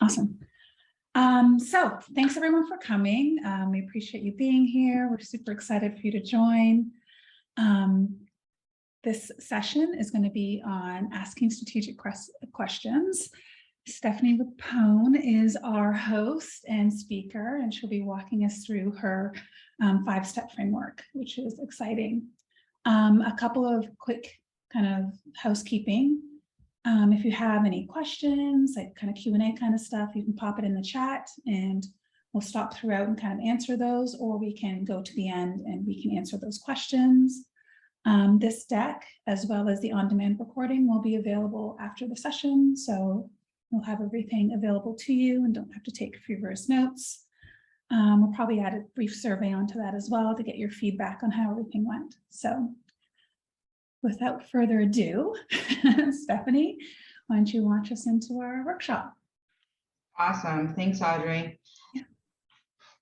Awesome. So thanks everyone for coming. We appreciate you being here. We're super excited for you to join. This session is going to be on asking strategic questions. Stephanie Rapone is our host and speaker, and she'll be walking us through her 5-step framework, which is exciting. A couple of quick kind of housekeeping. If you have any questions, like kind of Q&A kind of stuff, you can pop it in the chat and we'll stop throughout and kind of answer those, or we can go to the end and we can answer those questions. This deck, as well as the on-demand recording, will be available after the session. So you'll have everything available to you and don't have to take feverious notes. We'll probably add a brief survey onto that as well to get your feedback on how everything went. So without further ado, Stephanie, why don't you launch us into our workshop? Awesome. Thanks, Audrey. Yeah.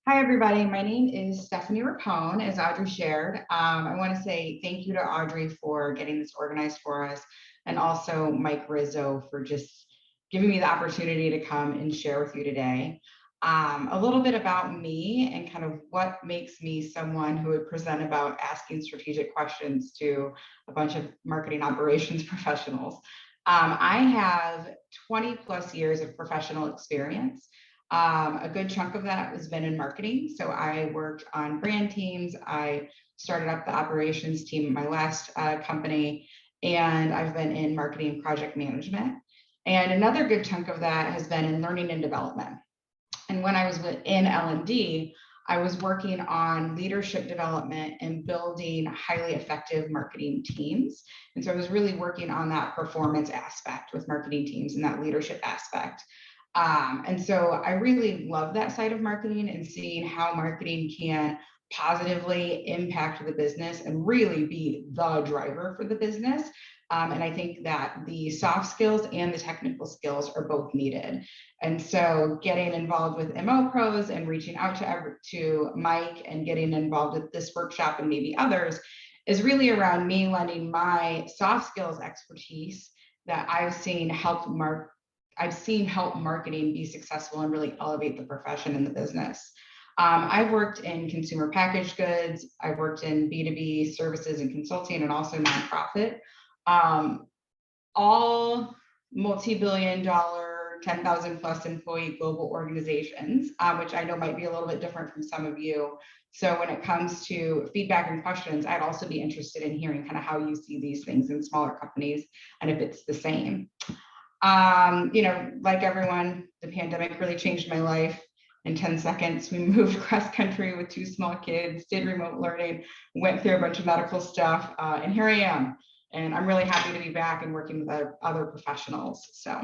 Hi, everybody. My name is Stephanie Rapone, as Audrey shared. I want to say thank you to Audrey for getting this organized for us, and also Mike Rizzo for just giving me the opportunity to come and share with you today. A little bit about me and kind of what makes me someone who would present about asking strategic questions to a bunch of marketing operations professionals. I have 20 plus years of professional experience. A good chunk of that has been in marketing. So I worked on brand teams. I started up the operations team at my last company, and I've been in marketing project management. And another good chunk of that has been in learning and development. And when I was in L&D, I was working on leadership development and building highly effective marketing teams. And so I was really working on that performance aspect with marketing teams and that leadership aspect. And so I really love that side of marketing and seeing how marketing can positively impact the business and really be the driver for the business. And I think that the soft skills and the technical skills are both needed. And so getting involved with MO Pros and reaching out to Mike and getting involved with this workshop and maybe others is really around me lending my soft skills expertise that I've seen help marketing be successful and really elevate the profession and the business. I've worked in consumer packaged goods. I've worked in B2B services and consulting, and also nonprofit. All multi-billion-dollar, 10,000 plus employee global organizations, which I know might be a little bit different from some of you. So when it comes to feedback and questions, I'd also be interested in hearing kind of how you see these things in smaller companies and if it's the same. Like everyone, the pandemic really changed my life. In 10 seconds, we moved cross country with 2 small kids, did remote learning, went through a bunch of medical stuff, and here I am. And I'm really happy to be back and working with other professionals. So,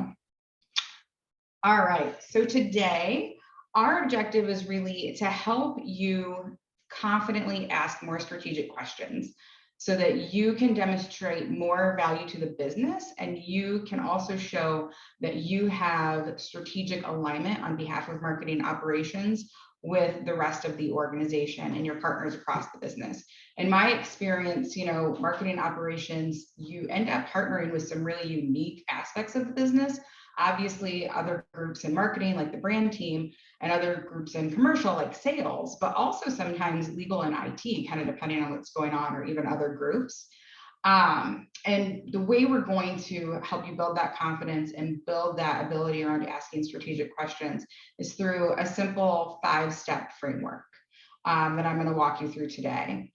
all right. So today, our objective is really to help you confidently ask more strategic questions so that you can demonstrate more value to the business, and you can also show that you have strategic alignment on behalf of marketing operations with the rest of the organization and your partners across the business. In my experience, marketing operations, you end up partnering with some really unique aspects of the business. Obviously, other groups in marketing, like the brand team, and other groups in commercial, like sales, but also sometimes legal and IT, kind of depending on what's going on, or even other groups. And the way we're going to help you build that confidence and build that ability around asking strategic questions is through a simple 5-step framework that I'm going to walk you through today.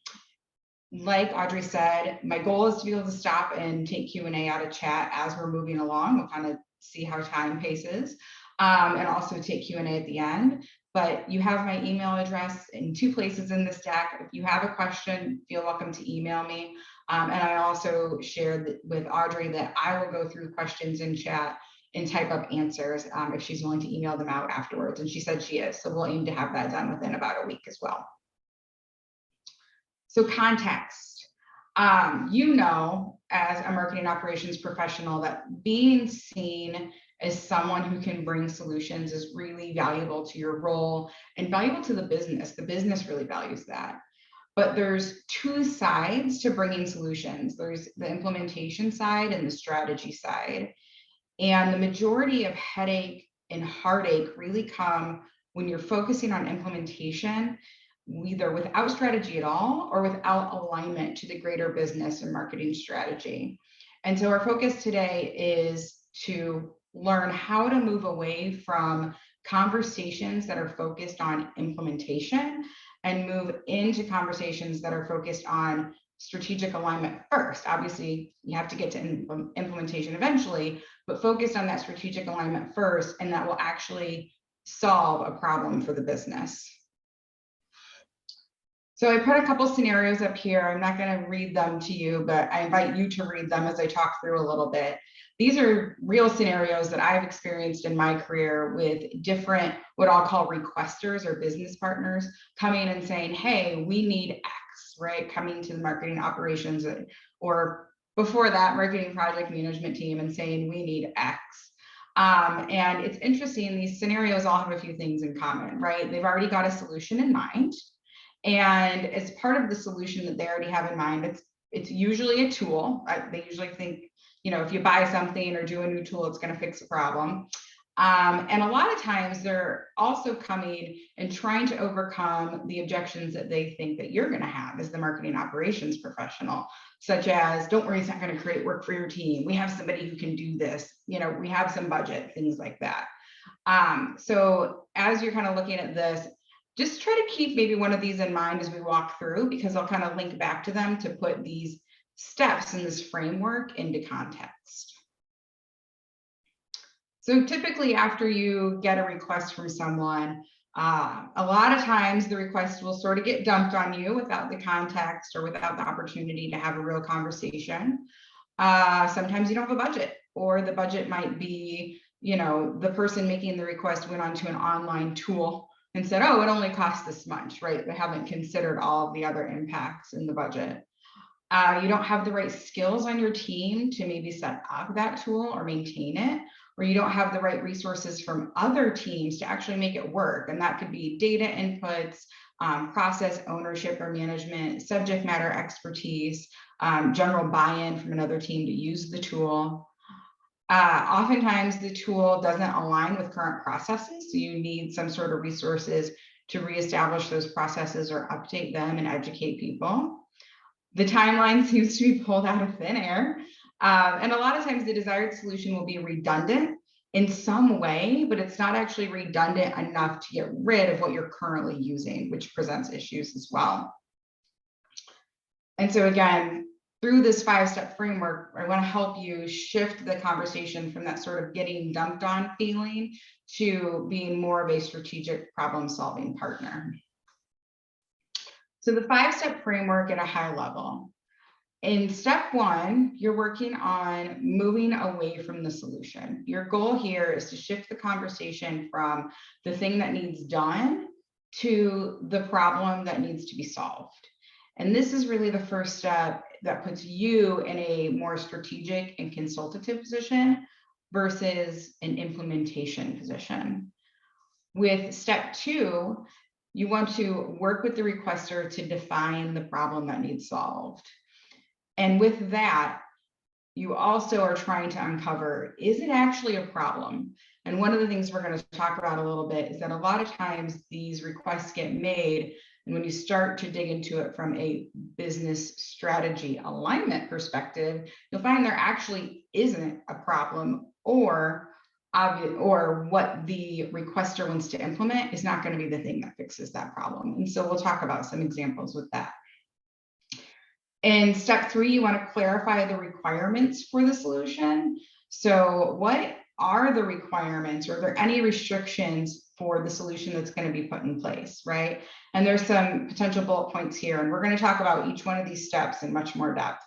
Like Audrey said, my goal is to be able to stop and take Q&A out of chat as we're moving along. We'll kind of see how time paces, and also take Q&A at the end. But you have my email address in 2 places in this deck. If you have a question, feel welcome to email me. And I also shared with Audrey that I will go through questions in chat and type up answers if she's willing to email them out afterwards. And she said she is. So we'll aim to have that done within about a week as well. So context. As a marketing operations professional, that being seen as someone who can bring solutions is really valuable to your role and valuable to the business. The business really values that. But there's 2 sides to bringing solutions. There's the implementation side and the strategy side. And the majority of headache and heartache really come when you're focusing on implementation, either without strategy at all or without alignment to the greater business and marketing strategy. And so our focus today is to learn how to move away from conversations that are focused on implementation and move into conversations that are focused on strategic alignment first. Obviously, you have to get to implementation eventually, but focused on that strategic alignment first, and that will actually solve a problem for the business. So I put a couple scenarios up here. I'm not going to read them to you, but I invite you to read them as I talk through a little bit. These are real scenarios that I've experienced in my career with different, what I'll call requesters or business partners coming and saying, hey, we need X, right? Coming to the marketing operations or before that marketing project management team and saying, we need X. And it's interesting, these scenarios all have a few things in common, right? They've already got a solution in mind. And as part of the solution that they already have in mind, it's usually a tool. They usually think, you know, if you buy something or do a new tool, it's going to fix a problem. And a lot of times they're also coming and trying to overcome the objections that they think that you're going to have as the marketing operations professional, such as, don't worry, it's not going to create work for your team. We have somebody who can do this. You know, we have some budget, things like that. So as you're kind of looking at this, just try to keep maybe one of these in mind as we walk through, because I'll kind of link back to them to put these steps in this framework into context. So typically after you get a request from someone, a lot of times the request will sort of get dumped on you without the context or without the opportunity to have a real conversation. Sometimes you don't have a budget, or the budget might be, you know, the person making the request went onto an online tool and said, oh, it only costs this much, right? They haven't considered all of the other impacts in the budget. You don't have the right skills on your team to maybe set up that tool or maintain it, or you don't have the right resources from other teams to actually make it work. And that could be data inputs, process ownership or management, subject matter expertise, general buy-in from another team to use the tool. Oftentimes the tool doesn't align with current processes, so you need some sort of resources to reestablish those processes or update them and educate people. The timeline seems to be pulled out of thin air, and a lot of times the desired solution will be redundant in some way, but it's not actually redundant enough to get rid of what you're currently using, which presents issues as well. And so again, through this 5-step framework, I want to help you shift the conversation from that sort of getting dumped on feeling to being more of a strategic problem-solving partner. So the 5-step framework at a high level. In step 1, you're working on moving away from the solution. Your goal here is to shift the conversation from the thing that needs done to the problem that needs to be solved. And this is really the first step that puts you in a more strategic and consultative position versus an implementation position. With step 2, you want to work with the requester to define the problem that needs solved. And with that, you also are trying to uncover, is it actually a problem? And one of the things we're going to talk about a little bit is that a lot of times these requests get made, and when you start to dig into it from a business strategy alignment perspective, you'll find there actually isn't a problem, or what the requester wants to implement is not going to be the thing that fixes that problem. And so we'll talk about some examples with that. In step 3, you want to clarify the requirements for the solution. So what are the requirements, or are there any restrictions for the solution that's going to be put in place, right? And there's some potential bullet points here, and we're going to talk about each one of these steps in much more depth.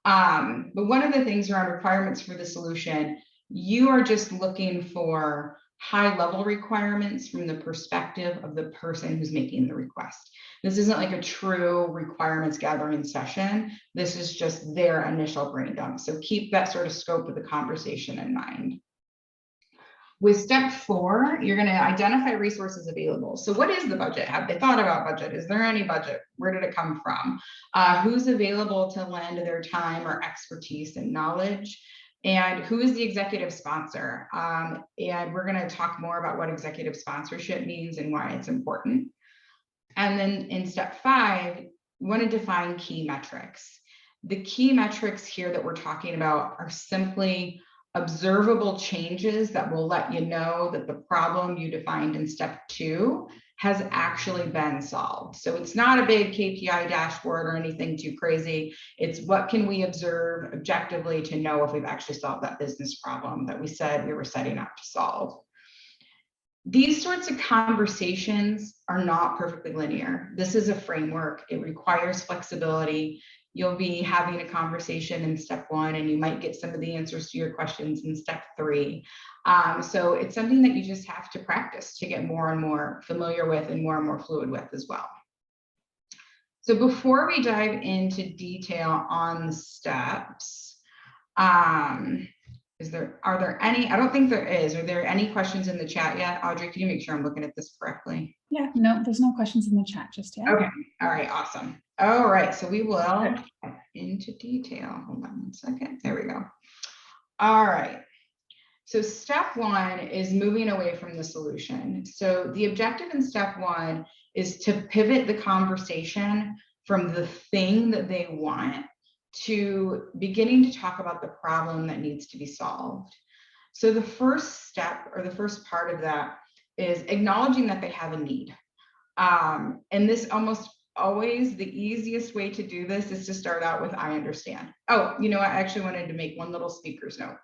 But one of the things around requirements for the solution, you are just looking for high-level requirements from the perspective of the person who's making the request. This isn't like a true requirements gathering session. This is just their initial brain dump. So keep that sort of scope of the conversation in mind. With step 4, you're going to identify resources available. So what is the budget? Have they thought about budget? Is there any budget? Where did it come from? Who's available to lend their time or expertise and knowledge? And who is the executive sponsor? And we're going to talk more about what executive sponsorship means and why it's important. And then in step 5, we want to define key metrics. The key metrics here that we're talking about are simply observable changes that will let you know that the problem you defined in step 2 has actually been solved. So it's not a big KPI dashboard or anything too crazy. It's what can we observe objectively to know if we've actually solved that business problem that we said we were setting out to solve. These sorts of conversations are not perfectly linear. This is a framework. It requires flexibility. You'll be having a conversation in step 1, and you might get some of the answers to your questions in step 3. So it's something that you just have to practice to get more and more familiar with and more fluid with as well. So before we dive into detail on the steps, are there any? I don't think there is. Are there any questions in the chat yet? Audrey, can you make sure I'm looking at this correctly? Yeah, no, there's no questions in the chat just yet. Okay. All right. Awesome. All right. So we will get into detail. Hold on one second. There we go. All right. So step 1 is moving away from the solution. So the objective in step 1 is to pivot the conversation from the thing that they want to beginning to talk about the problem that needs to be solved. So the first step, or the first part of that, is acknowledging that they have a need. And this almost always, the easiest way to do this is to start out with I understand. Oh, you know, I actually wanted to make one little speaker's note.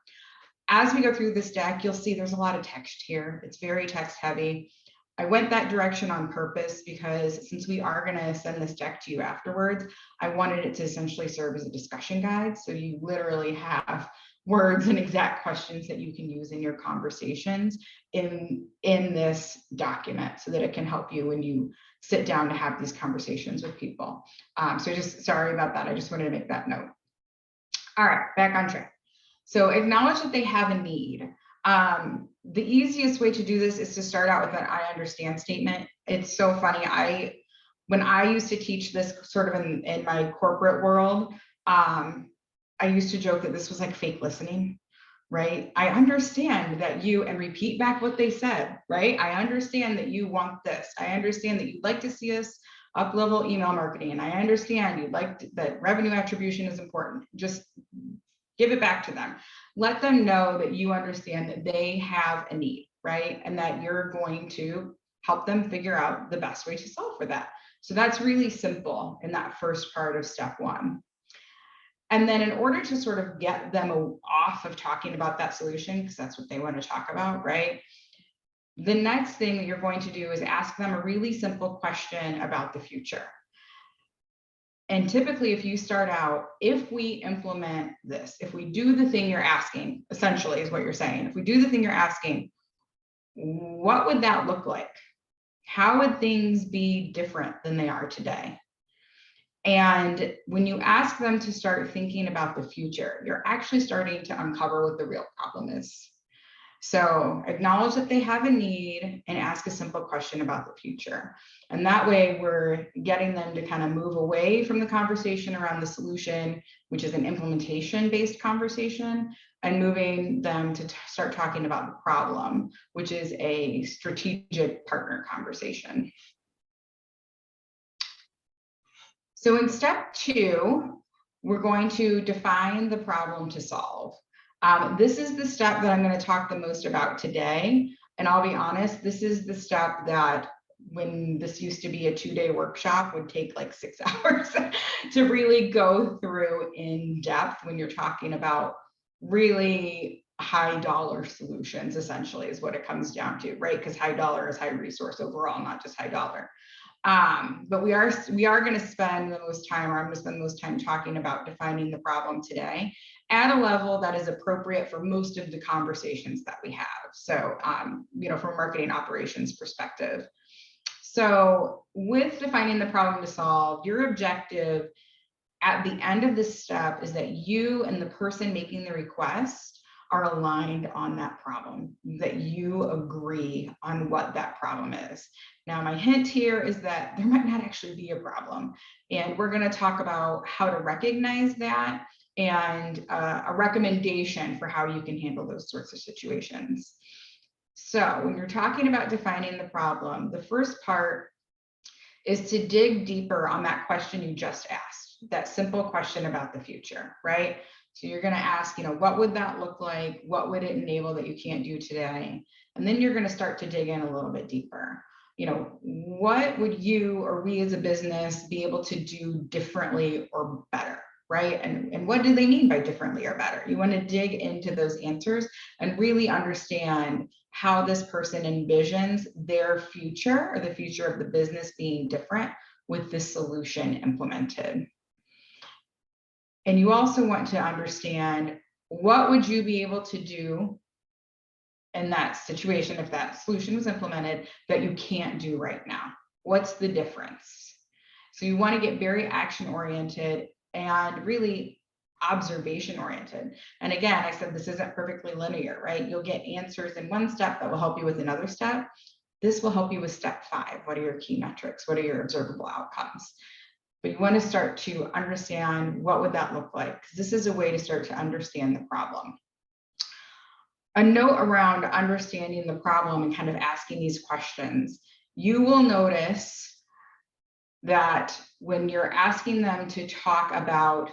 As we go through this deck, you'll see there's a lot of text here. It's very text heavy. I went that direction on purpose because since we are going to send this deck to you afterwards, I wanted it to essentially serve as a discussion guide. So you literally have words and exact questions that you can use in your conversations in this document so that it can help you when you sit down to have these conversations with people. So just sorry about that. I just wanted to make that note. All right, back on track. So acknowledge that they have a need. The easiest way to do this is to start out with an I understand statement. It's so funny. When I used to teach this sort of in my corporate world, I used to joke that this was like fake listening, right? I understand that you, and repeat back what they said, right? I understand that you want this. I understand that you'd like to see us up-level email marketing. And I understand you'd like that revenue attribution is important. Just give it back to them. Let them know that you understand that they have a need, right? And that you're going to help them figure out the best way to solve for that. So that's really simple in that first part of step 1. And then in order to sort of get them off of talking about that solution, because that's what they want to talk about, right? The next thing that you're going to do is ask them a really simple question about the future. And typically, if you start out, if we implement this, if we do the thing you're asking, essentially is what you're saying, if we do the thing you're asking, what would that look like? How would things be different than they are today? And when you ask them to start thinking about the future, you're actually starting to uncover what the real problem is. So acknowledge that they have a need and ask a simple question about the future. And that way we're getting them to kind of move away from the conversation around the solution, which is an implementation-based conversation, and moving them to start talking about the problem, which is a strategic partner conversation. So in step 2, we're going to define the problem to solve. This is the step that I'm going to talk the most about today. And I'll be honest, this is the step that when this used to be a 2-day workshop would take like 6 hours to really go through in depth when you're talking about really high dollar solutions, essentially is what it comes down to, right? Because high dollar is high resource overall, not just high dollar. But we are going to spend the most time, or I'm going to spend the most time talking about defining the problem today at a level that is appropriate for most of the conversations that we have. So, you know, from a marketing operations perspective. So with defining the problem to solve, your objective at the end of this step is that you and the person making the request are aligned on that problem, that you agree on what that problem is. Now, my hint here is that there might not actually be a problem. And we're going to talk about how to recognize that and a recommendation for how you can handle those sorts of situations. So when you're talking about defining the problem, the first part is to dig deeper on that question you just asked, that simple question about the future, right? So you're going to ask, what would that look like? What would it enable that you can't do today? And then you're going to start to dig in a little bit deeper. What would you or we as a business be able to do differently or better, right? And what do they mean by differently or better? You want to dig into those answers and really understand how this person envisions their future or the future of the business being different with this solution implemented. And you also want to understand, what would you be able to do in that situation if that solution was implemented that you can't do right now? What's the difference? So you want to get very action oriented and really observation oriented. And again, I said this isn't perfectly linear, right? You'll get answers in one step that will help you with another step. This will help you with step 5. What are your key metrics? What are your observable outcomes? But you want to start to understand, what would that look like? Because this is a way to start to understand the problem. A note around understanding the problem and kind of asking these questions. You will notice that when you're asking them to talk about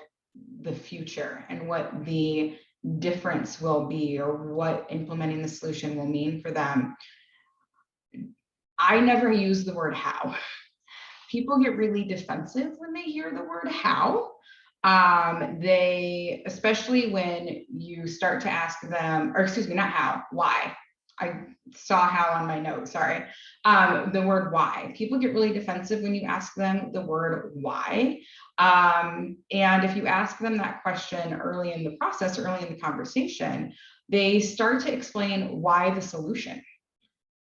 the future and what the difference will be or what implementing the solution will mean for them, I never use the word how. People get really defensive when they hear the word how. They, especially when you start to ask them, or excuse me, not how, why. I saw how on my note, sorry. The word why. People get really defensive when you ask them the word why. And if you ask them that question early in the process, early in the conversation, they start to explain why the solution.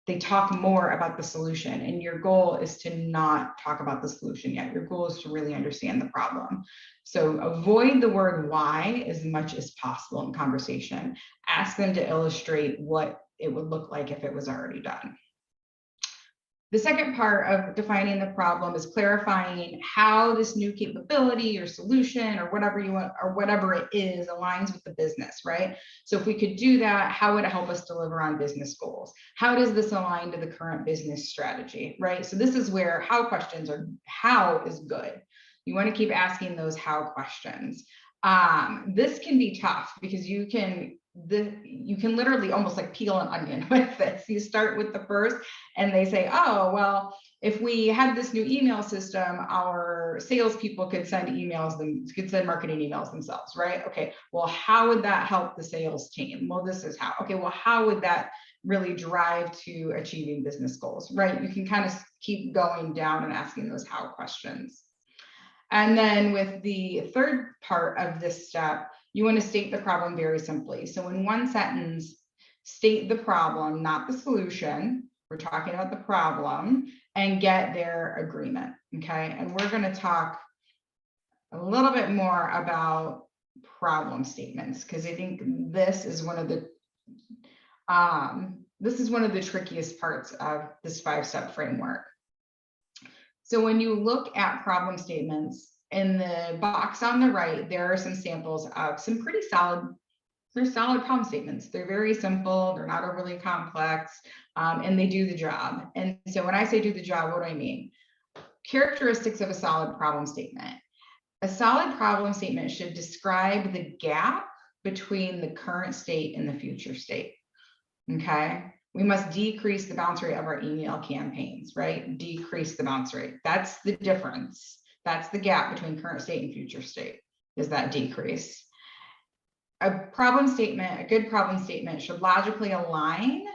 They talk more about the solution, and your goal is to not talk about the solution yet. Your goal is to really understand the problem. So avoid the word why as much as possible in conversation. Ask them to illustrate what it would look like if it was already done. The second part of defining the problem is clarifying how this new capability or solution or whatever you want or whatever it is aligns with the business, right? So if we could do that, how would it help us deliver on business goals? How does this align to the current business strategy, right? So this is where how questions are, how is good. You want to keep asking those how questions. This can be tough because you can literally almost like peel an onion with this. You start with the first and they say, oh, well, if we had this new email system, our salespeople could send marketing emails themselves, right? Okay, well, how would that help the sales team? Well, this is how. Okay, well, how would that really drive to achieving business goals, right? You can kind of keep going down and asking those how questions. And then with the third part of this step, you want to state the problem very simply. So in one sentence, state the problem, not the solution. We're talking about the problem, and get their agreement, okay? And we're going to talk a little bit more about problem statements, because I think this is one of the trickiest parts of this 5-step framework. So when you look at problem statements, in the box on the right, there are some samples of some pretty solid problem statements. They're very simple, they're not overly complex, and they do the job. And so when I say do the job, what do I mean? Characteristics of a solid problem statement. A solid problem statement should describe the gap between the current state and the future state, okay? We must decrease the bounce rate of our email campaigns, right? Decrease the bounce rate. That's the difference. That's the gap between current state and future state, is that decrease. A problem statement, a good problem statement, should logically align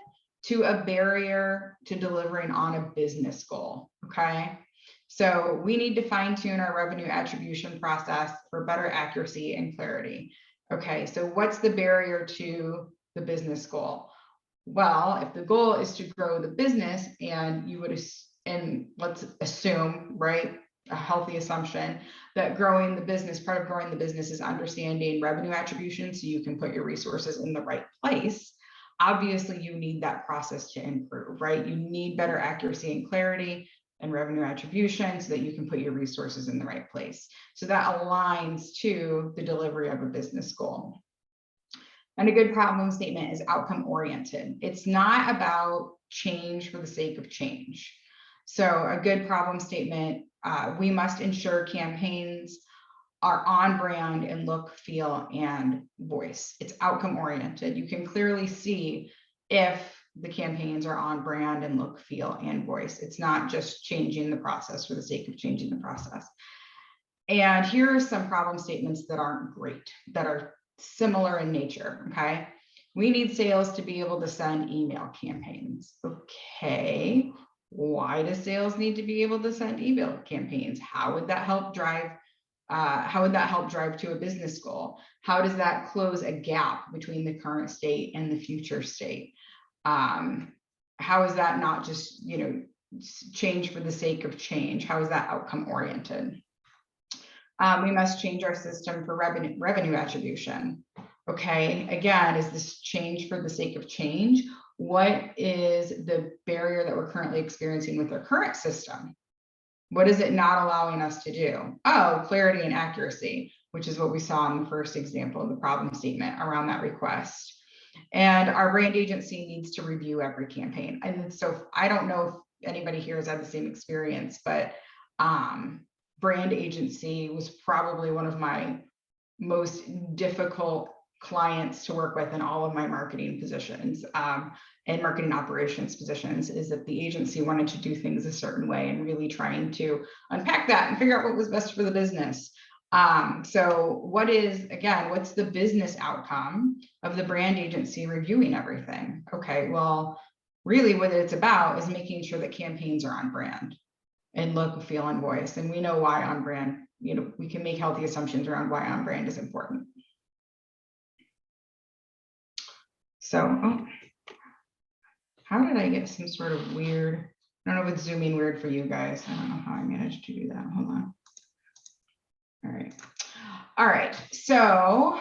to a barrier to delivering on a business goal, okay? So we need to fine tune our revenue attribution process for better accuracy and clarity. Okay, so what's the barrier to the business goal? Well, if the goal is to grow the business, and let's assume, right, a healthy assumption that growing the business, part of growing the business is understanding revenue attribution so you can put your resources in the right place. Obviously, you need that process to improve, right? You need better accuracy and clarity. and revenue attribution so that you can put your resources in the right place. So that aligns to the delivery of a business goal. And a good problem statement is outcome oriented. It's not about change for the sake of change. So a good problem statement, we must ensure campaigns are on brand in look, feel, and voice. It's outcome oriented. You can clearly see if the campaigns are on brand and look, feel, and voice. It's not just changing the process for the sake of changing the process. And here are some problem statements that aren't great, that are similar in nature, okay? We need sales to be able to send email campaigns. Okay, why does sales need to be able to send email campaigns? How would that help drive to a business goal? How does that close a gap between the current state and the future state? How is that not just, change for the sake of change? How is that outcome oriented? We must change our system for revenue attribution. Okay, again, is this change for the sake of change? What is the barrier that we're currently experiencing with our current system? What is it not allowing us to do? Oh, clarity and accuracy, which is what we saw in the first example of the problem statement around that request. And our brand agency needs to review every campaign. And so I don't know if anybody here has had the same experience, but brand agency was probably one of my most difficult clients to work with in all of my marketing positions and marketing operations positions, is that the agency wanted to do things a certain way and really trying to unpack that and figure out what was best for the business. So what's the business outcome of the brand agency reviewing everything? Okay, well, really what it's about is making sure that campaigns are on brand and look, feel, and voice. And we know why on brand, we can make healthy assumptions around why on brand is important. So, how did I get some sort of weird, I don't know if it's zooming weird for you guys. I don't know how I managed to do that. Hold on. All right. So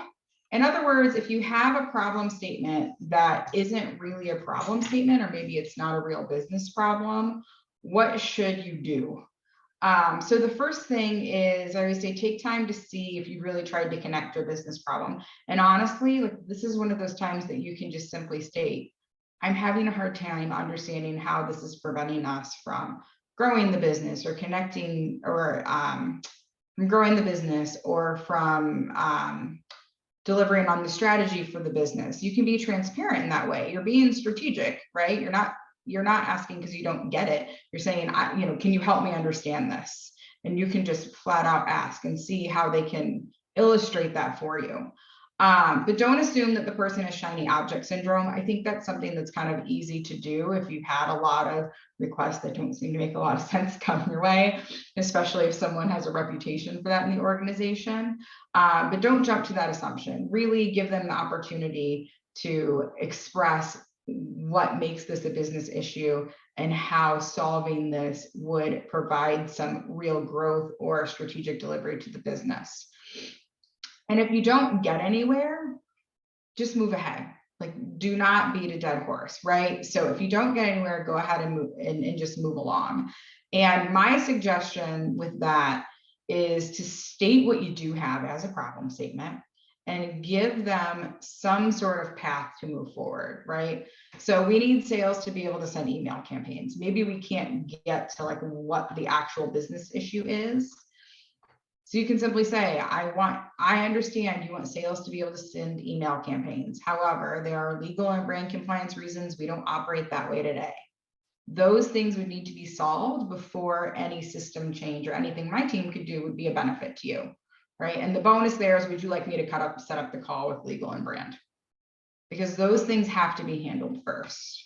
in other words, if you have a problem statement that isn't really a problem statement, or maybe it's not a real business problem, what should you do? So the first thing is, I always say, take time to see if you really tried to connect to a business problem. And honestly, this is one of those times that you can just simply state, I'm having a hard time understanding how this is preventing us from growing the business or connecting, or from growing the business, or from delivering on the strategy for the business. You can be transparent in that way. You're being strategic, right? You're not asking because you don't get it. You're saying, can you help me understand this? And you can just flat out ask and see how they can illustrate that for you. But don't assume that the person has shiny object syndrome. I think that's something that's kind of easy to do if you've had a lot of requests that don't seem to make a lot of sense come your way, especially if someone has a reputation for that in the organization. But don't jump to that assumption. Really give them the opportunity to express what makes this a business issue and how solving this would provide some real growth or strategic delivery to the business. And if you don't get anywhere, just move ahead. Do not beat a dead horse, right? So if you don't get anywhere, go ahead and move and just move along. And my suggestion with that is to state what you do have as a problem statement and give them some sort of path to move forward, right? So we need sales to be able to send email campaigns. Maybe we can't get to what the actual business issue is. So you can simply say, I understand you want sales to be able to send email campaigns. However, there are legal and brand compliance reasons we don't operate that way today. Those things would need to be solved before any system change or anything my team could do would be a benefit to you, right? And the bonus there is, would you like me to set up the call with legal and brand? Because those things have to be handled first.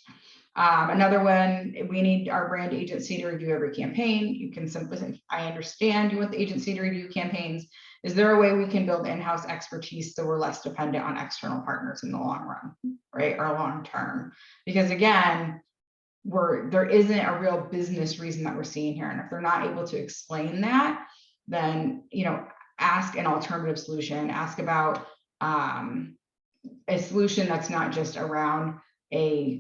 Another one, we need our brand agency to review every campaign. You can simply say, I understand you want the agency to review campaigns. Is there a way we can build in-house expertise so we're less dependent on external partners in the long run, right? Or long term? Because again, there isn't a real business reason that we're seeing here. And if they're not able to explain that, then, ask an alternative solution. Ask about a solution that's not just around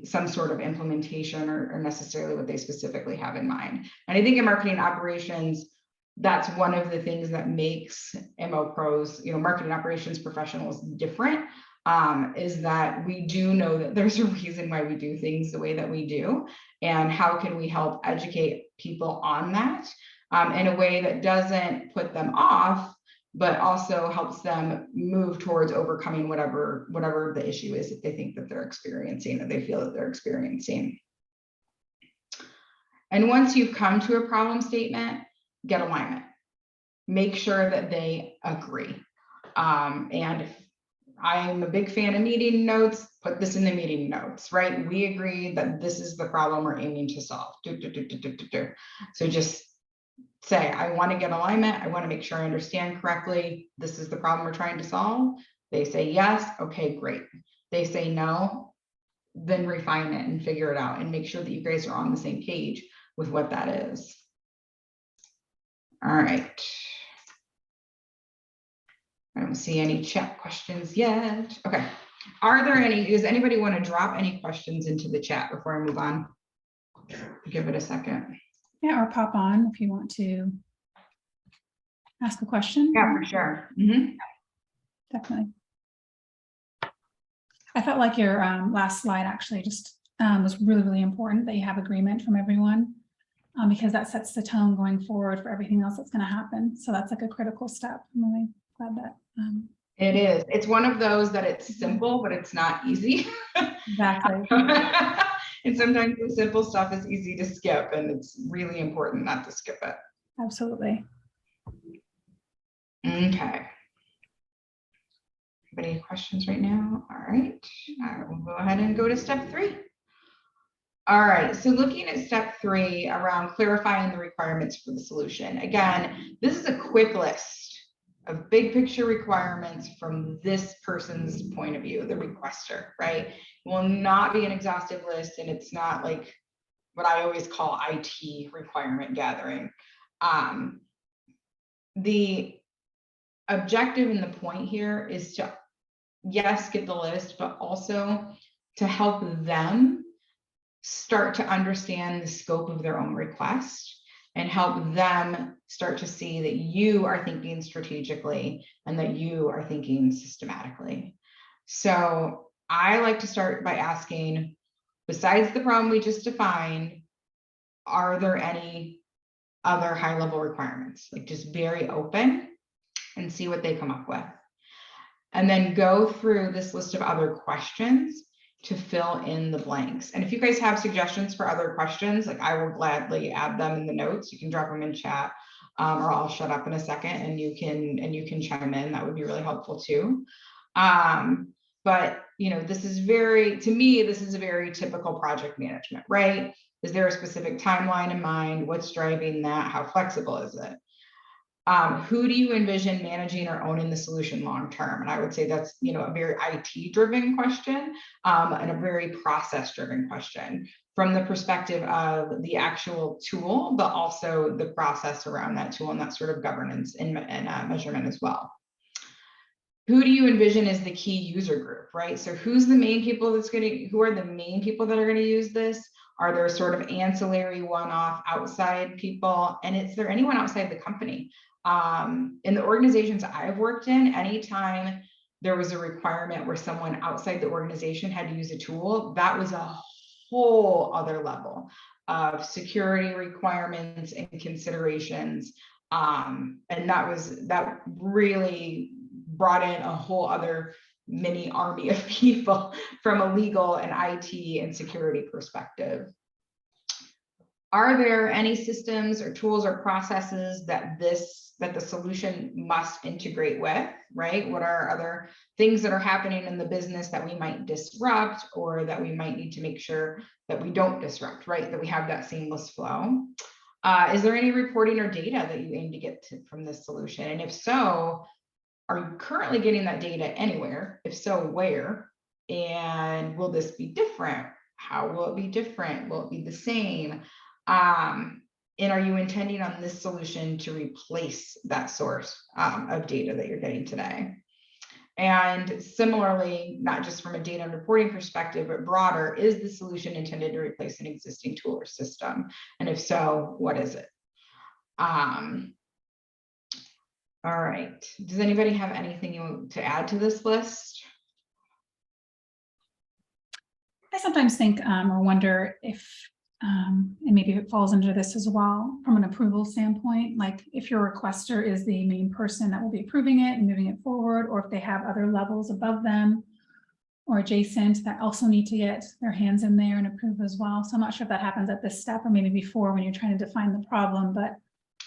some sort of implementation or necessarily what they specifically have in mind. And I think in marketing operations, that's one of the things that makes MO pros, marketing operations professionals different, is that we do know that there's a reason why we do things the way that we do, and how can we help educate people on that in a way that doesn't put them off, but also helps them move towards overcoming whatever the issue is that they think that they're experiencing, that they feel that they're experiencing. And once you've come to a problem statement, get alignment. Make sure that they agree. And I'm a big fan of meeting notes. Put this in the meeting notes, right? We agree that this is the problem we're aiming to solve. So just say, I want to get alignment. I want to make sure I understand correctly. This is the problem we're trying to solve. They say yes. Okay, great. They say no, then refine it and figure it out and make sure that you guys are on the same page with what that is. All right. I don't see any chat questions yet. Okay. Are there any, does anybody want to drop any questions into the chat before I move on? Give it a second. Yeah, or pop on if you want to ask a question. Yeah, for sure. Mm-hmm. Definitely. I felt like your last slide actually just was really, really important that you have agreement from everyone, because that sets the tone going forward for everything else that's going to happen. So that's like a critical step. I'm really glad that. It is. It's one of those that it's simple, but it's not easy. Exactly. And sometimes the simple stuff is easy to skip, and it's really important not to skip it. Absolutely. Okay. Any questions right now? All right. I will go ahead and go to step 3. All right. So looking at step 3 around clarifying the requirements for the solution. Again, this is a quick list of big picture requirements from this person's point of view, the requester, right? It will not be an exhaustive list, and it's not like what I always call IT requirement gathering. The objective and the point here is to, yes, get the list, but also to help them start to understand the scope of their own request and help them start to see that you are thinking strategically and that you are thinking systematically. So I like to start by asking, besides the problem we just defined, are there any other high-level requirements? Like, just very open and see what they come up with. And then go through this list of other questions to fill in the blanks. And if you guys have suggestions for other questions, like, I will gladly add them in the notes. You can drop them in chat, or I'll shut up in a second and you can chime in. That would be really helpful too. But this is to me, this is a very typical project management, right? Is there a specific timeline in mind? What's driving that? How flexible is it? Who do you envision managing or owning the solution long term? And I would say that's a very IT driven question, and a very process driven question from the perspective of the actual tool, but also the process around that tool and that sort of governance and measurement as well. Who do you envision as the key user group, right? So who's the main people who are the main people that are going to use this? Are there sort of ancillary one-off outside people? And is there anyone outside the company? In the organizations I've worked in, anytime there was a requirement where someone outside the organization had to use a tool, that was a whole other level of security requirements and considerations. And that really brought in a whole other mini army of people from a legal and IT and security perspective. Are there any systems or tools or processes that the solution must integrate with, right? What are other things that are happening in the business that we might disrupt, or that we might need to make sure that we don't disrupt, right? That we have that seamless flow. Is there any reporting or data that you aim to get from this solution? And if so, are you currently getting that data anywhere? If so, where? And will this be different? How will it be different? Will it be the same? And are you intending on this solution to replace that source of data that you're getting today? And similarly, not just from a data and reporting perspective, but broader, is the solution intended to replace an existing tool or system? And if so, what is it? All right. Does anybody have anything to add to this list? I sometimes think or wonder if, and maybe it falls under this as well, from an approval standpoint, like if your requester is the main person that will be approving it and moving it forward, or if they have other levels above them or adjacent that also need to get their hands in there and approve as well. So I'm not sure if that happens at this step or maybe before when you're trying to define the problem, but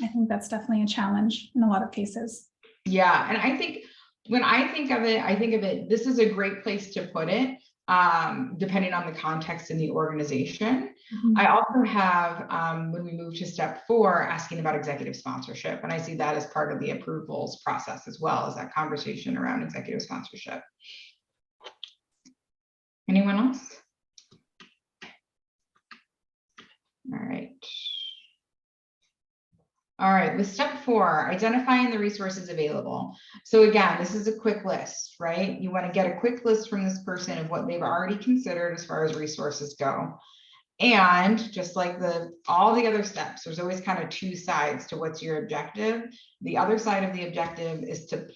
I think that's definitely a challenge in a lot of cases. Yeah, and I think when I think of it, this is a great place to put it, depending on the context in the organization. Mm-hmm. I also have, when we move to step 4, asking about executive sponsorship, and I see that as part of the approvals process as well, as that conversation around executive sponsorship. Anyone else? All right. All right, with step 4, identifying the resources available. So again, this is a quick list, right? You want to get a quick list from this person of what they've already considered as far as resources go. And just like all the other steps, there's always kind of 2 sides to what's your objective. The other side of the objective is to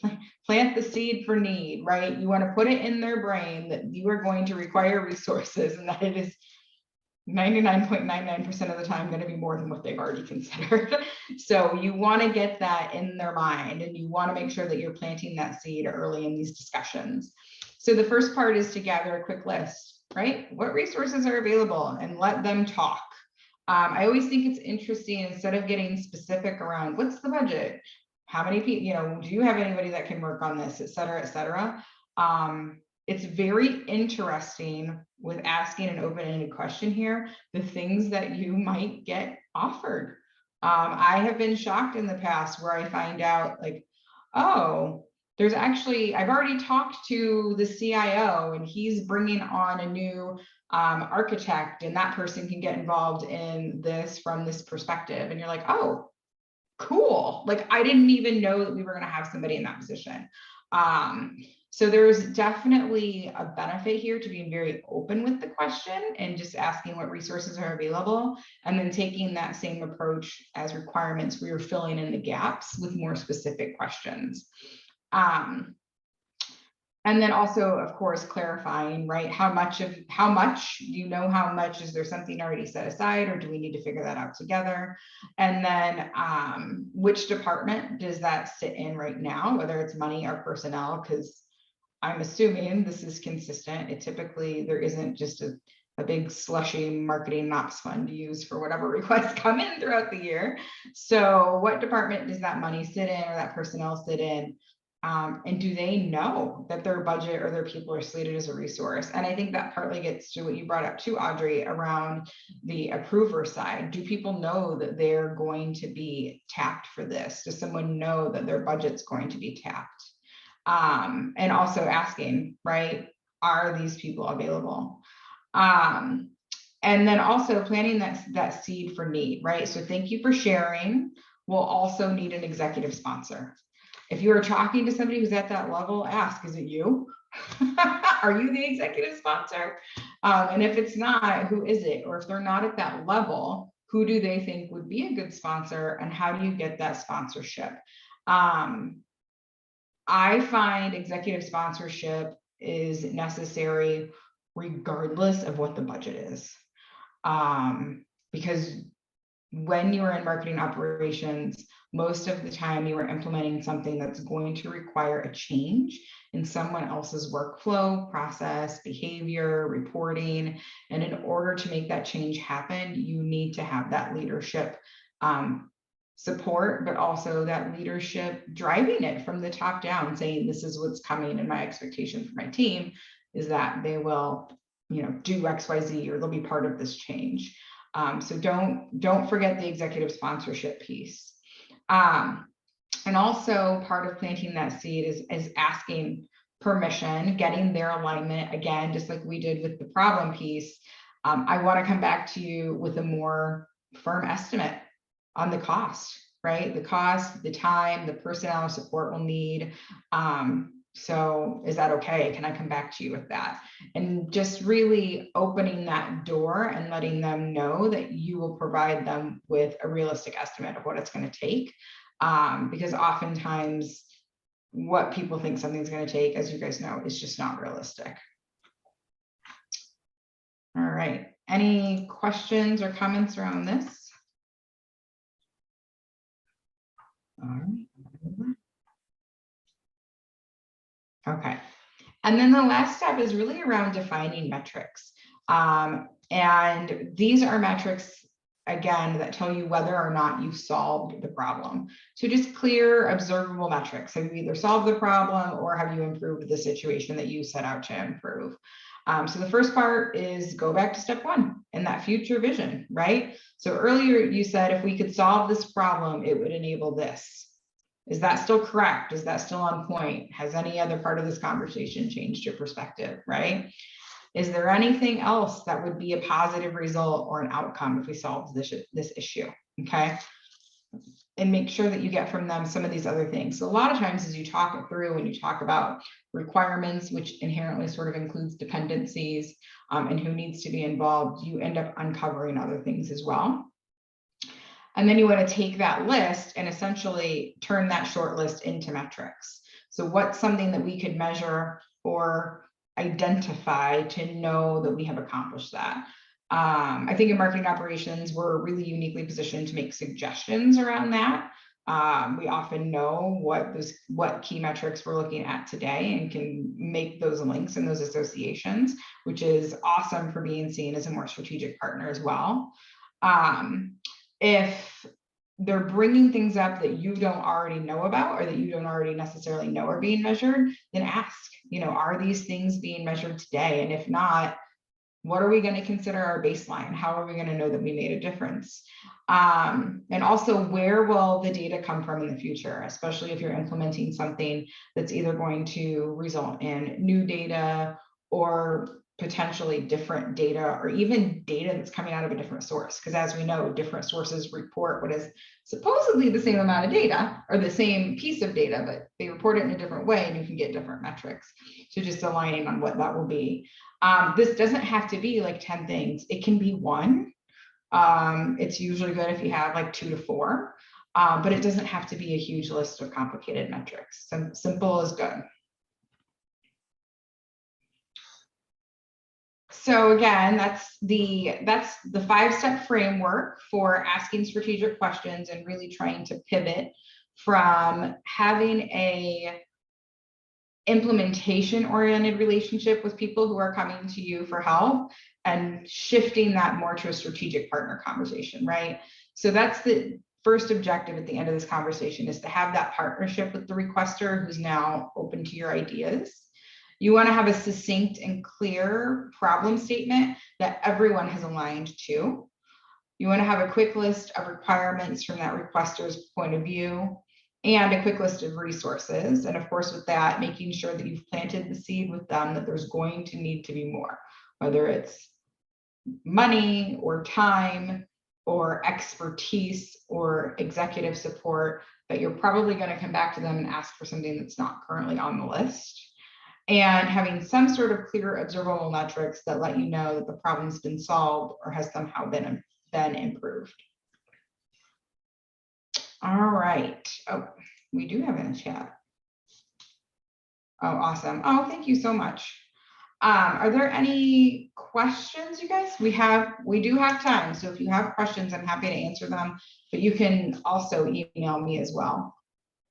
plant the seed for need, right? You want to put it in their brain that you are going to require resources and that it is 99.99% of the time going to be more than what they've already considered. So you want to get that in their mind, and you want to make sure that you're planting that seed early in these discussions. So the first part is to gather a quick list, right? What resources are available, and let them talk. I always think it's interesting, instead of getting specific around what's the budget, how many people, do you have anybody that can work on this, et cetera, et cetera. It's very interesting with asking an open-ended question here, the things that you might get offered. I have been shocked in the past where I find out like, oh, there's actually, I've already talked to the CIO and he's bringing on a new architect, and that person can get involved in this from this perspective. And you're like, oh, cool. Like, I didn't even know that we were going to have somebody in that position. So there's definitely a benefit here to being very open with the question and just asking what resources are available, and then taking that same approach as requirements where you're filling in the gaps with more specific questions. And then also, of course, clarifying, right? How much, do you know how much? Is there something already set aside, or do we need to figure that out together? And then which department does that sit in right now, whether it's money or personnel? Because I'm assuming this is consistent. There isn't just a big slushy marketing ops fund to use for whatever requests come in throughout the year. So what department does that money sit in, or that personnel sit in? And do they know that their budget or their people are slated as a resource? And I think that partly gets to what you brought up too, Audrey, around the approver side. Do people know that they're going to be tapped for this? Does someone know that their budget's going to be tapped? And also asking, right, are these people available? And then also planting that seed for need, right? So thank you for sharing. We'll also need an executive sponsor. If you are talking to somebody who's at that level, ask, is it you? Are you the executive sponsor? And if it's not, who is it? Or if they're not at that level, who do they think would be a good sponsor, and how do you get that sponsorship? I find executive sponsorship is necessary regardless of what the budget is. Because when you are in marketing operations, most of the time you are implementing something that's going to require a change in someone else's workflow, process, behavior, reporting. And in order to make that change happen, you need to have that leadership support, but also that leadership driving it from the top down, saying this is what's coming, and my expectation for my team is that they will, do XYZ, or they'll be part of this change. So don't forget the executive sponsorship piece. And also part of planting that seed is asking permission, getting their alignment, again, just like we did with the problem piece. I want to come back to you with a more firm estimate on the cost, right? The cost, the time, the personnel support we'll need. So is that okay? Can I come back to you with that? And just really opening that door and letting them know that you will provide them with a realistic estimate of what it's going to take. Because oftentimes what people think something's going to take, as you guys know, is just not realistic. All right. Any questions or comments around this? All right. Okay. And then the last step is really around defining metrics. And these are metrics, again, that tell you whether or not you've solved the problem. So just clear, observable metrics. Have you either solved the problem or have you improved the situation that you set out to improve? So the first part is go back to step one and that future vision, right? So earlier you said if we could solve this problem, it would enable this. Is that still correct? Is that still on point? Has any other part of this conversation changed your perspective, right? Is there anything else that would be a positive result or an outcome if we solved this issue, okay? And make sure that you get from them some of these other things. So a lot of times as you talk it through and you talk about requirements, which inherently sort of includes dependencies and who needs to be involved, you end up uncovering other things as well. And then you want to take that list and essentially turn that short list into metrics. So what's something that we could measure or identify to know that we have accomplished that? I think in marketing operations, we're really uniquely positioned to make suggestions around that. We often know what key metrics we're looking at today and can make those links and those associations, which is awesome for being seen as a more strategic partner as well. If they're bringing things up that you don't already know about or that you don't already necessarily know are being measured, then ask, are these things being measured today? And if not, what are we going to consider our baseline? How are we going to know that we made a difference? And also, where will the data come from in the future, especially if you're implementing something that's either going to result in new data or potentially different data or even data that's coming out of a different source. Because as we know, different sources report what is supposedly the same amount of data or the same piece of data, but they report it in a different way and you can get different metrics. So just aligning on what that will be. This doesn't have to be like 10 things. It can be one. It's usually good if you have like 2 to 4, but it doesn't have to be a huge list of complicated metrics. Simple is good. So again, that's the 5-step framework for asking strategic questions and really trying to pivot from having a implementation-oriented relationship with people who are coming to you for help and shifting that more to a strategic partner conversation, right? So that's the first objective at the end of this conversation, is to have that partnership with the requester who's now open to your ideas. You want to have a succinct and clear problem statement that everyone has aligned to. You want to have a quick list of requirements from that requester's point of view and a quick list of resources. And of course, with that, making sure that you've planted the seed with them that there's going to need to be more, whether it's money or time or expertise or executive support, but you're probably going to come back to them and ask for something that's not currently on the list. And having some sort of clear observable metrics that let you know that the problem's been solved or has somehow been improved. All right. Oh, we do have in a chat. Oh, awesome. Oh, thank you so much. Are there any questions, you guys? We do have time. So if you have questions, I'm happy to answer them, but you can also email me as well.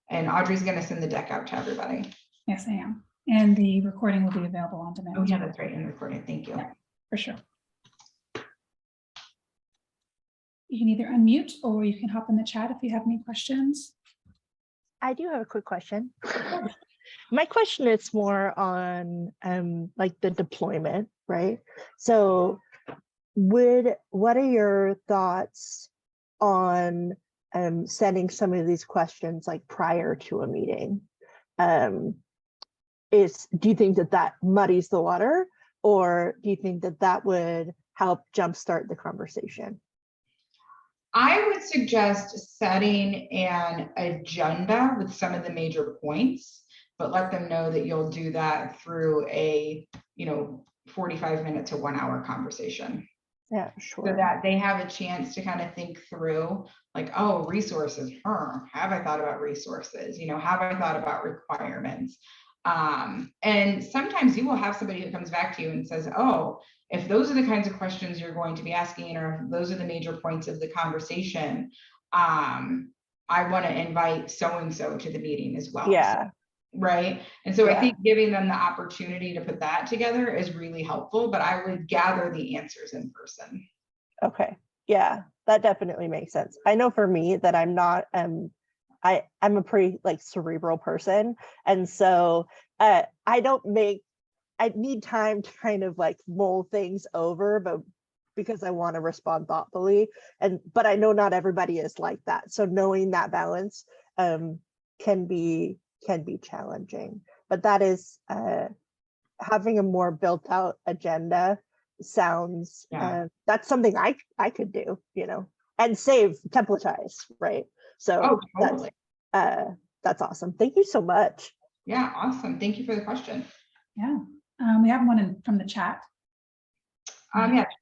And Audrey's going to send the deck out to everybody. Yes, I am. And the recording will be available on demand. Oh, yeah, that's right. In recording. Thank you. Yeah, for sure. You can either unmute or you can hop in the chat if you have any questions. I do have a quick question. My question is more on like the deployment, right? So what are your thoughts on setting some of these questions like prior to a meeting? Do you think that muddies the water, or do you think that would help jumpstart the conversation? I would suggest setting an agenda with some of the major points but let them know that you'll do that through a, 45-minute to 1 hour conversation. Yeah, So sure. that they have a chance to kind of think through, like, oh, resources, have I thought about resources? Have I thought about requirements? And sometimes you will have somebody who comes back to you and says, oh, if those are the kinds of questions you're going to be asking, or if those are the major points of the conversation, I want to invite so-and-so to the meeting as well. Yeah. Right. And so Yeah. I think giving them the opportunity to put that together is really helpful, but I would gather the answers in person. Okay. Yeah, that definitely makes sense. I know for me that I'm not, I'm a pretty like cerebral person. And so I need time to kind of like mull things over, but because I want to respond thoughtfully. But I know not everybody is like that. So knowing that balance can be challenging. But that is having a more built out agenda sounds that's something I could do, and save templatize, right? So totally. that's awesome. Thank you so much. Yeah, awesome. Thank you for the question. Yeah, we have one from the chat.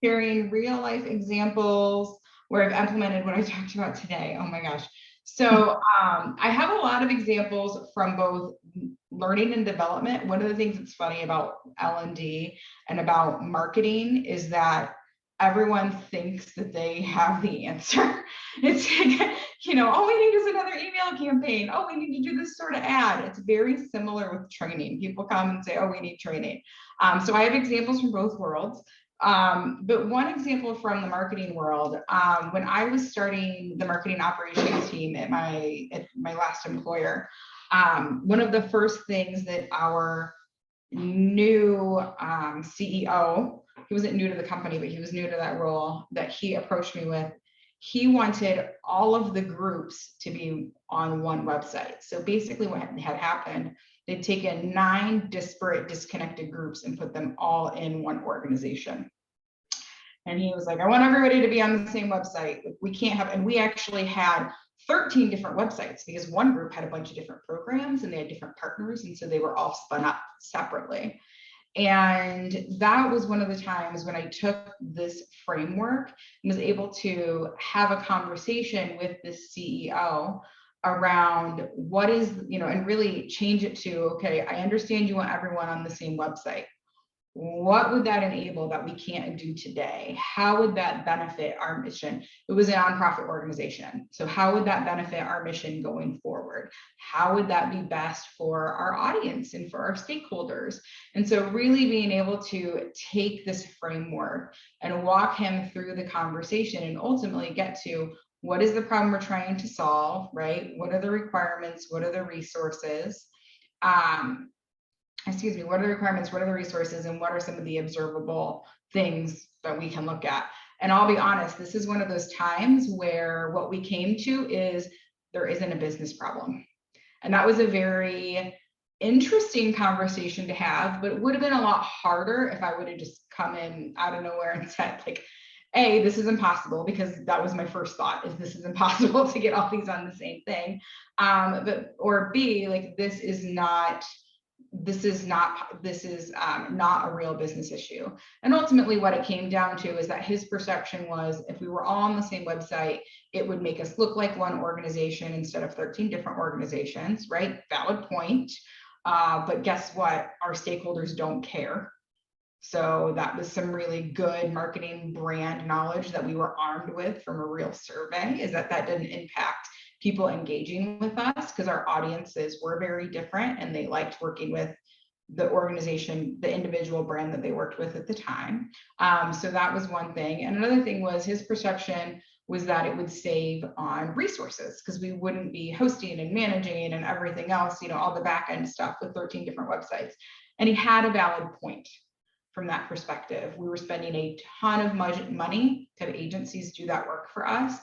Sharing real life examples where I've implemented what I talked about today. Oh my gosh. So I have a lot of examples from both learning and development. One of the things that's funny about L&D and about marketing is that everyone thinks that they have the answer. It's like, all we need is another email campaign. Oh, we need to do this sort of ad. It's very similar with training. People come and say, oh, we need training. So I have examples from both worlds. But one example from the marketing world, when I was starting the marketing operations team at my last employer, one of the first things that our new CEO, he wasn't new to the company, but he was new to that role, that he approached me with, he wanted all of the groups to be on one website. So basically what had happened, they'd taken 9 disparate, disconnected groups and put them all in one organization. And he was like, I want everybody to be on the same website. We can't have, and we actually had 13 different websites because one group had a bunch of different programs and they had different partners. And so they were all spun up separately. And that was one of the times when I took this framework and was able to have a conversation with the CEO around what is, and really change it to, okay, I understand you want everyone on the same website. What would that enable that we can't do today? How would that benefit our mission? It was a nonprofit organization. So how would that benefit our mission going forward? How would that be best for our audience and for our stakeholders? And so really being able to take this framework and walk him through the conversation and ultimately get to what is the problem we're trying to solve, right? What are the requirements? What are the resources? What are the requirements, what are the resources, and what are some of the observable things that we can look at? And I'll be honest, this is one of those times where what we came to is there isn't a business problem. And that was a very interesting conversation to have, but it would have been a lot harder if I would have just come in out of nowhere and said, like, A, this is impossible, because that was my first thought, is this is impossible to get all these on the same thing. Or B, like, this is not a real business issue. And ultimately what it came down to is that his perception was, if we were all on the same website, it would make us look like one organization instead of 13 different organizations, right? Valid point. But guess what? Our stakeholders don't care. So that was some really good marketing brand knowledge that we were armed with from a real survey, is that didn't impact people engaging with us, because our audiences were very different and they liked working with the organization, the individual brand that they worked with at the time. So that was one thing. And another thing was his perception was that it would save on resources, because we wouldn't be hosting and managing and everything else, all the back end stuff with 13 different websites. And he had a valid point from that perspective. We were spending a ton of money to have agencies do that work for us.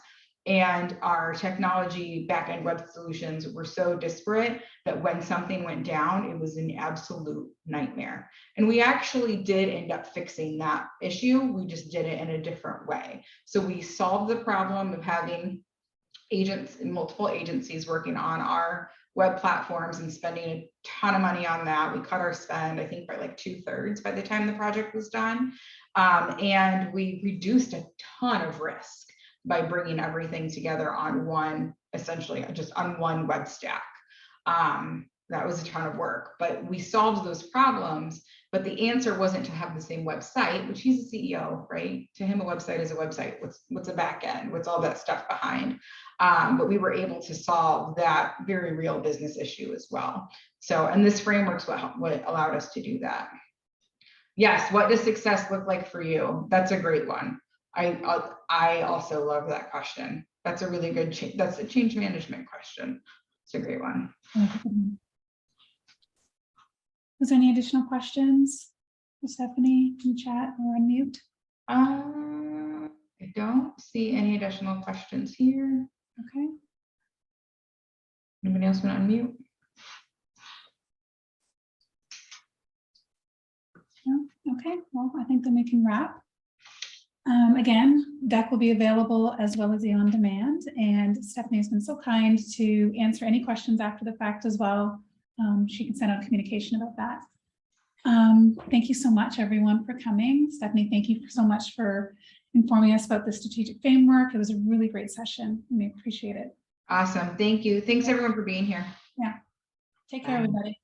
And our technology backend web solutions were so disparate that when something went down, it was an absolute nightmare. And we actually did end up fixing that issue. We just did it in a different way. So we solved the problem of having multiple agencies working on our web platforms and spending a ton of money on that. We cut our spend, I think, by like 2/3 by the time the project was done. And we reduced a ton of risk by bringing everything together on one, essentially just on one web stack. That was a ton of work, but we solved those problems. But the answer wasn't to have the same website, which he's a CEO, right? To him, a website is a website. What's a back end? What's all that stuff behind? But we were able to solve that very real business issue as well. So, and this framework's what allowed us to do that. Yes, what does success look like for you? That's a great one. I also love that question. That's a really good, that's a change management question. It's a great one. Was there any additional questions for Stephanie in chat or unmute? I don't see any additional questions here. Okay. Anybody else want to unmute? No? Okay, well, I think then we can wrap. Again, deck will be available as well as the on-demand, and Stephanie has been so kind to answer any questions after the fact as well. She can send out communication about that. Thank you so much, everyone, for coming. Stephanie, thank you so much for informing us about the strategic framework. It was a really great session. We appreciate it. Awesome. Thank you. Thanks, everyone, for being here. Yeah. Take care, everybody.